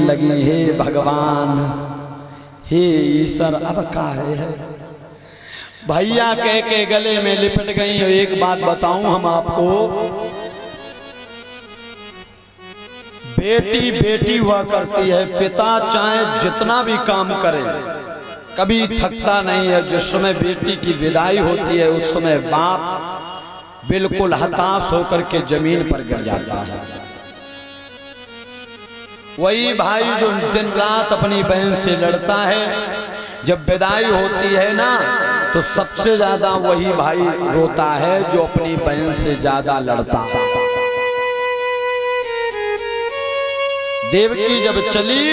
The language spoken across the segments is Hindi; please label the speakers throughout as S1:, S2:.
S1: लगी, हे भगवान, हे ईश्वर, अब का है। भैया कह के गले में लिपट गई। एक बात बताऊं हम आपको, बेटी बेटी हुआ करती है, पिता चाहे जितना भी काम करे कभी थकता नहीं है। जिस समय बेटी की विदाई होती है उस समय बाप बिल्कुल हताश होकर के जमीन पर गिर जाता है। वही भाई जो दिन रात अपनी बहन से लड़ता है, जब विदाई होती है ना तो सबसे ज्यादा वही भाई रोता है जो अपनी बहन से ज्यादा लड़ता है। देवकी जब चली,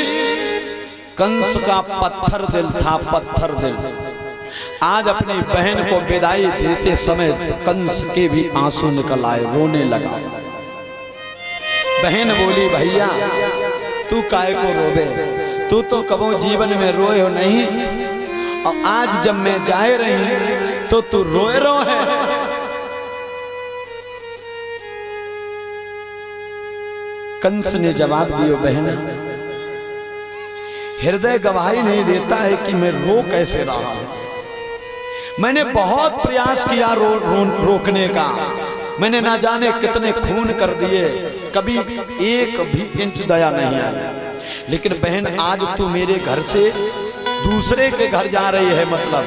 S1: कंस का पत्थर दिल था, पत्थर दिल। आज अपनी बहन को विदाई देते समय कंस के भी आंसू निकल आए, रोने लगा। बहन बोली, भैया तू काहे को रोवे, तू तो कबो जीवन में रोए हो नहीं, और आज जब मैं जाए रही तो तू रोए रो है। कंस ने जवाब दियो, बहन हृदय गवाही नहीं देता है कि मैं रो कैसे रहा हूं। मैंने बहुत प्रयास किया रोकने का, मैंने ना जाने कितने खून कर दिए, कभी एक भी इंच दया नहीं आई। लेकिन बहन आज तू मेरे घर से दूसरे के घर जा रही है, मतलब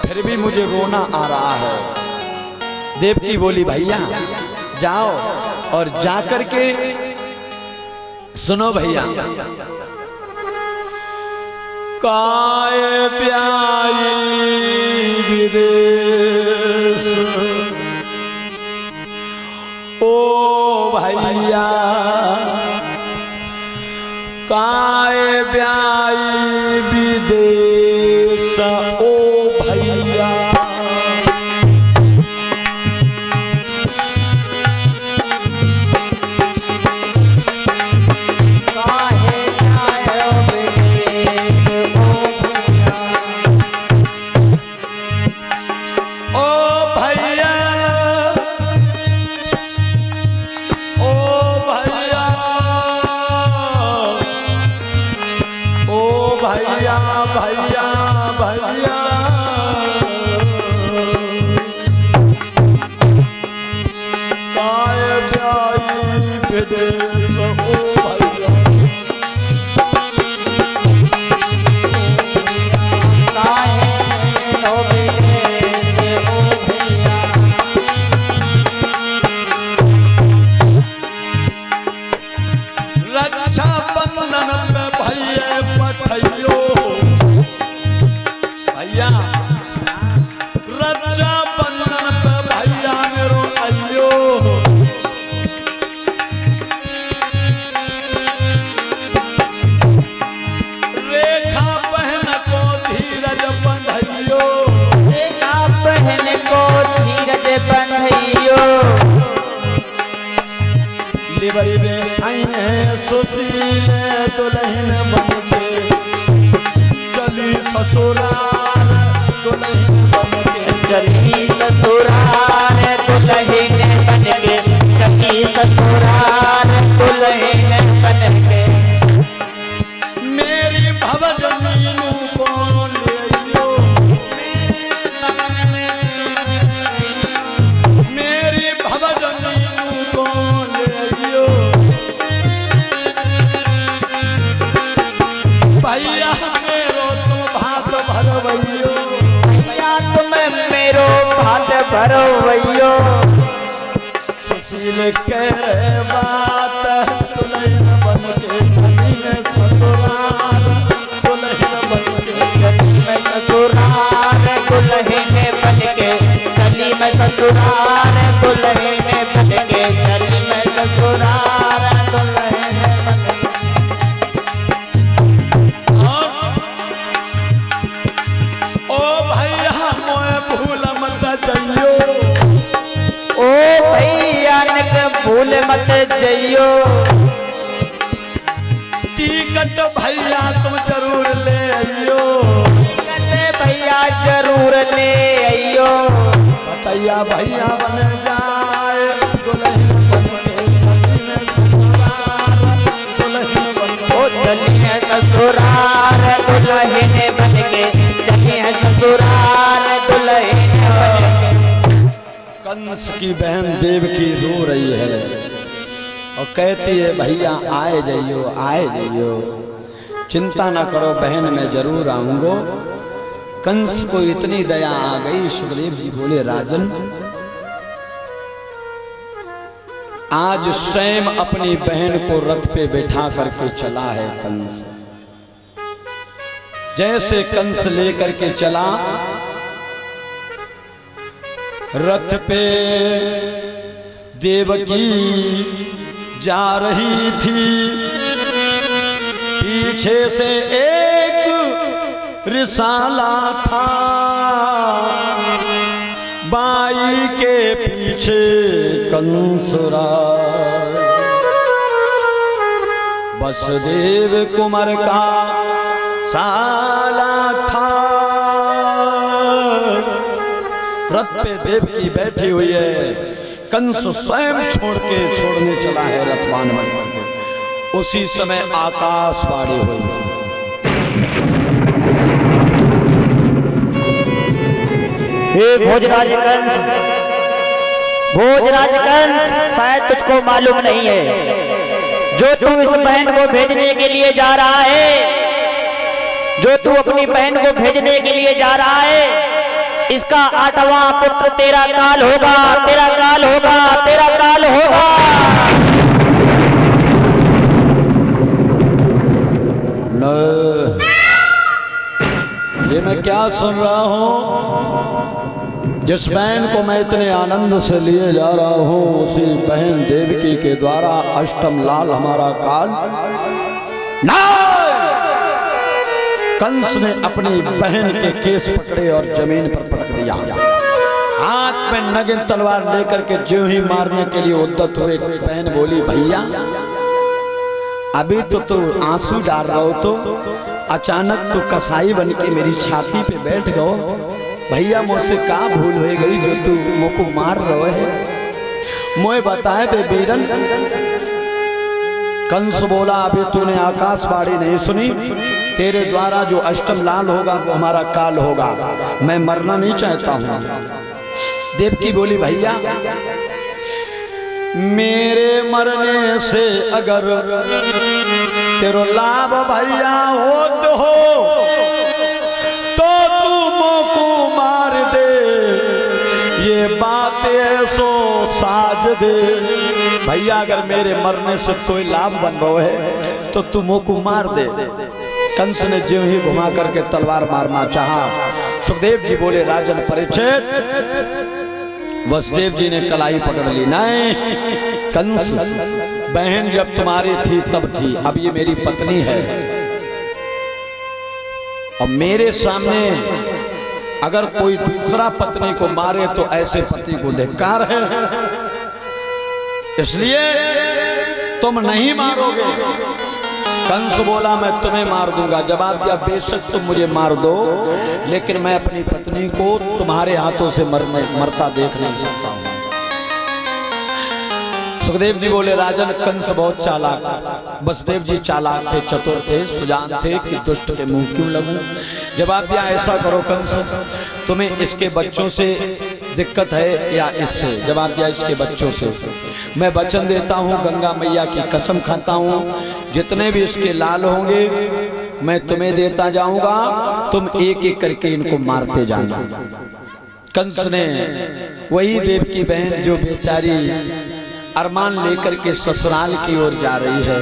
S1: फिर भी मुझे रोना आ रहा है। देवकी बोली, भैया जाओ और जाकर के सुनो भैया, काय प्याई विदेश, ओ भैया काय प्याई विदेश, ओ भैया। भैया भैया काय प्याई विदेश, ओ भैया काय विदेश, ओ भैया। रक्षा बंधन पे भैया पठैयो, भैया रक्षा बंधन पे भैया मेरो अयो। रेखा बहन को धीरज बंधइयो, रेखा बहन को धीरज बंधइयो। लिबरी में आई है सुशील दुल्हन बन के, चली ससुराल दुल्हन बन के, चली ससुराल दुल्हन बन के, चली ससुराल दुल्हन बन के। मेरी भवजनी को ले आइयो, मेरी भवजनी को ले आइयो। भैया मेरो तुम भात भरवैयो, भैया तुम मेरो भात भरवैयो। सुशील के बात दुल्हन बन के चली मैं ससुराल, दुल्हन बन के चली मैं ससुराल, दुल्हन बन के चली मैं ससुराल, दुल्हन बन के चली मैं ससुराल, दुल्हन बन के। ओ भैया मोए भूल मत जइयो, ओ भैया नक भूल मत जइयो। टिकट भैया तुम जरूर ले आइयो, टिकट भैया जरूर ले आइयो। बतैया भैया बन जाए दुल्हन बन के चली मैं ससुराल, दुल्हन बन के, ओ चली कंस की बहन देवकी रो रही है और कहती है भैया आए जाइयो आए जाइयो, चिंता ना करो बहन मैं जरूर आऊंगो। कंस को इतनी दया आ गई, सुखदेव जी बोले राजन आज स्वयं अपनी बहन को रथ पे बैठा करके चला है कंस। जैसे कंस लेकर के चला, रथ पे देवकी जा रही थी, पीछे से एक रिसाला था, बाई के पीछे कंसराज। वसुदेव कुमार का साला था। रथ पे देवकी बैठी हुई है, कंस स्वयं छोड़ने चला है रथवान बनकर। उसी समय आकाशवाणी हुई,
S2: हे भोजराज कंस, भोजराज कंस, शायद तुझको मालूम नहीं है जो तू इस बहन को भेजने के लिए जा रहा है, जो तू अपनी बहन को भेजने के लिए जा रहा है, इसका 8वां पुत्र तेरा काल होगा, तेरा काल होगा, तेरा काल होगा।
S1: ये मैं क्या सुन रहा हूं? जिस बहन को मैं इतने आनंद से लिए जा रहा हूं, उसी बहन देवकी के द्वारा अष्टम लाल हमारा काल ना। कंस ने अपनी बहन के केस पकड़े और जमीन पर पटक दिया। हाथ में नगिन तलवार लेकर के ज्यों ही मारने के लिए उद्यत हुए, बहन बोली भैया अभी तो तू आंसू डाल रहा हो, तो अचानक तो कसाई बन के मेरी छाती पे बैठ गओ। भैया मुझसे का भूल हो गई जो तू मुझको मार रहे है, मोए बताए बे बीरन। कंस बोला अभी तूने आकाशवाणी नहीं सुनी, तेरे द्वारा जो अष्टम लाल होगा वो हमारा काल होगा, मैं मरना नहीं चाहता हूं। देवकी बोली भैया मेरे मरने से अगर तेरो लाभ भैया हो तो तू मोको मार दे, ये बात ऐसो साज दे। भैया अगर मेरे मरने से कोई लाभ बन रहा है तो तू मोको मार दे। कंस ने ज्यों ही घुमा करके तलवार मारना चाहा, सुखदेव जी बोले राजन परीक्षित, वसुदेव जी ने कलाई पकड़ ली। नहीं कंस, बहन जब तुम्हारी थी तब थी, अब ये मेरी पत्नी है और मेरे सामने अगर कोई दूसरा पत्नी को मारे तो ऐसे पति को धिक्कार है, इसलिए तुम नहीं मारोगे। कंस बोला मैं तुम्हें मार दूंगा। जवाब दिया बेशक तुम मुझे मार दो, लेकिन मैं अपनी पत्नी को तुम्हारे हाथों से मरता देख नहीं सकता हूं। सुखदेव जी बोले राजन कंस बहुत चालाक, वसुदेव जी चालाक थे, चतुर थे, सुजान थे कि दुष्ट के मुंह क्यों लगूं। जवाब दिया ऐसा करो कंस, तुम्हें इसके बच्चों से दिक्कत है या इससे? जवाब दिया इसके बच्चों से। मैं वचन देता हूँ, गंगा मैया की कसम खाता हूँ, जितने भी इसके लाल होंगे मैं तुम्हें देता जाऊंगा, तुम एक एक करके इनको मारते जाना। कंस ने वही देव की बहन जो बेचारी अरमान लेकर के ससुराल की ओर जा रही है,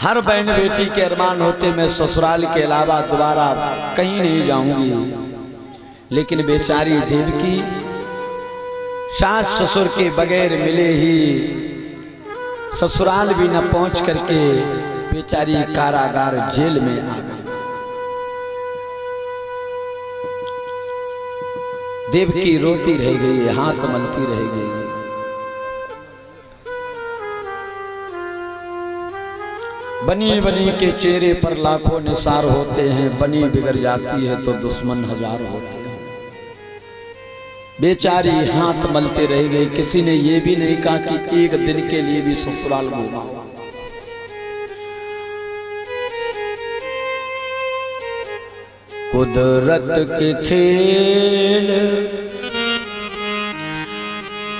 S1: हर बहन बेटी के अरमान होते मैं ससुराल के अलावा दोबारा कहीं नहीं जाऊंगी, लेकिन बेचारी देवकी सास ससुर के बगैर मिले ही ससुराल भी न पहुंच करके बेचारी कारागार जेल में आ गई। देवकी रोती रह गई, हाथ मलती रह गई। बनी बनी के चेहरे पर लाखों निसार होते हैं, बनी बिगड़ जाती है तो दुश्मन हजार होते हैं। बेचारी हाथ मलते रह गई। किसी ने ये भी नहीं कहा कि एक दिन के लिए भी ससुराल घूमा। कुदरत के खेल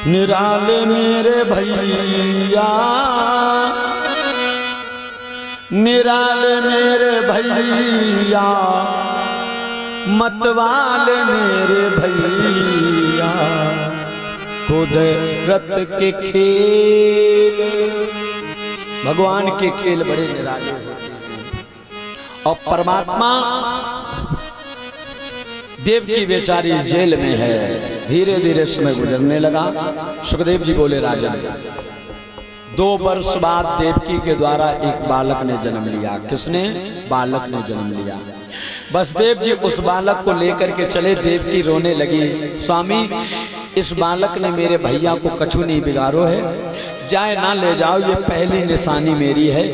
S1: निराले मेरे भैया, निराले मेरे भैया, मतवाले मेरे भैया, कुदरत के खेल, भगवान के खेल बड़े निराले होते हैं। और परमात्मा देव की बेचारी जेल में है। धीरे धीरे समय गुजरने लगा। सुखदेव जी बोले, राजन 2 वर्ष बाद देवकी के द्वारा एक बालक ने जन्म लिया। किसने? बालक ने जन्म लिया। वसुदेव जी उस बालक को लेकर के चले। देवकी रोने लगी, स्वामी इस बालक ने मेरे भैया को कछु नहीं बिगाड़ो है, जाए ना ले जाओ, ये पहली निशानी मेरी है,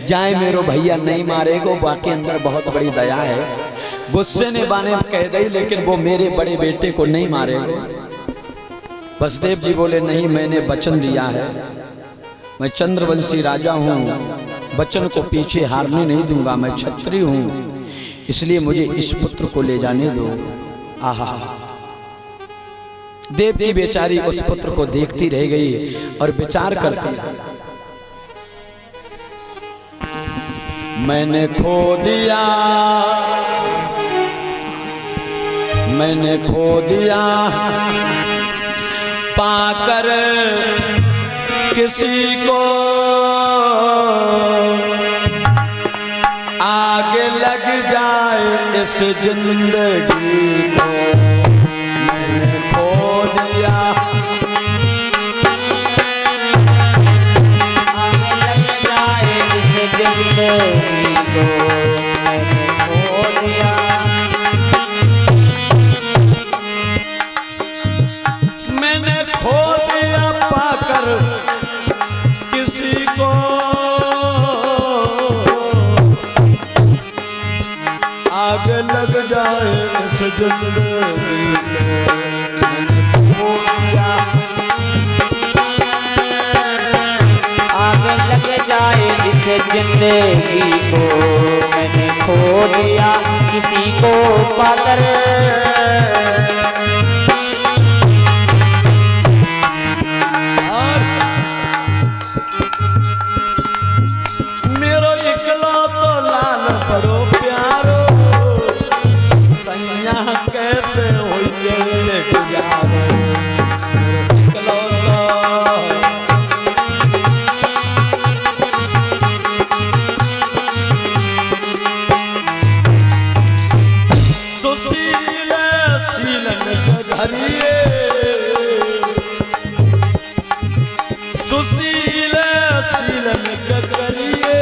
S1: जाए मेरो भैया नहीं मारेगो, बाकी अंदर बहुत बड़ी दया है। गुस्से ने बाने कह दी, लेकिन वो मेरे बड़े बेटे को नहीं मारेगा। वसुदेव जी बोले, नहीं, मैंने वचन दिया है, मैं चंद्रवंशी राजा हूँ, वचन को पीछे हारने नहीं दूंगा, मैं क्षत्रिय हूँ, इसलिए मुझे इस पुत्र को ले जाने दो। आहा, देव की बेचारी उस पुत्र को देखती रह गई और विचार करती, मैंने खो दिया, मैंने खो दिया पाकर किसी को, आग लग जाए इस जिंदगी को, मैंने खो दिया,
S2: आग लग जाए इस जिंदगी को, मैंने खो दिया,
S1: मैंने खो दिया पाकर किसी को, आग लग जाए इस जिंदगी को, मैंने खो दिया,
S2: आग लग जाए इस जिंदगी को, मैंने खो दिया किसी को पाकर,
S1: मेरो इकला तो लाल बड़ो प्यारो, सैया कैसे होइए गुजारो, इकला सुशील शीलन धरिए, सुशील शीलन करिए,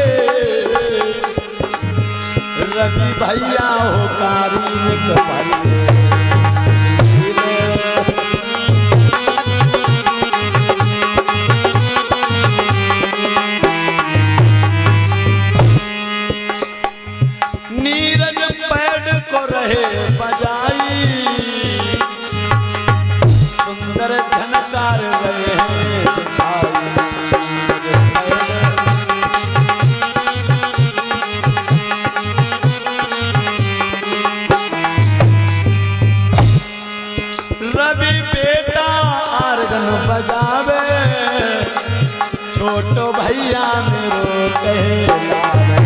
S1: रवि भैया हो कारीन करिए, नीरज पैड को रहे बजाई, सुंदर झनकार रहे हैं दिखाई, रवि बेटा आर्गन बजावे, छोटो भैया मेरो कहलावे,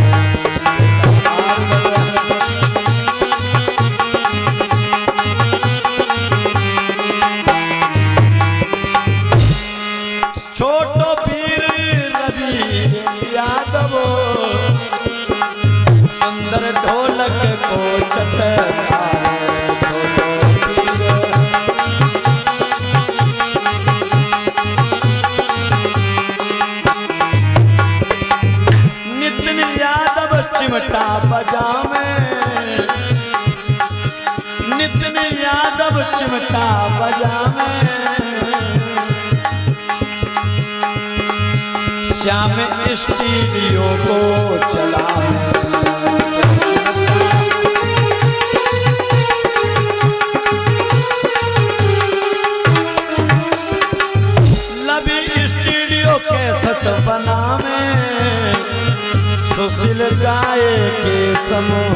S1: छोटो पीर रवि यादव, सुंदर ढोलक को चटकाए, छोटो पीर, नितिन यादव चिमटा बजावे, नितिन यादव चिमटा बजावे, श्याम स्टूडियो को चलावे, लवी स्टूडियो कैसेट बनावे, सुशील गाए के समूह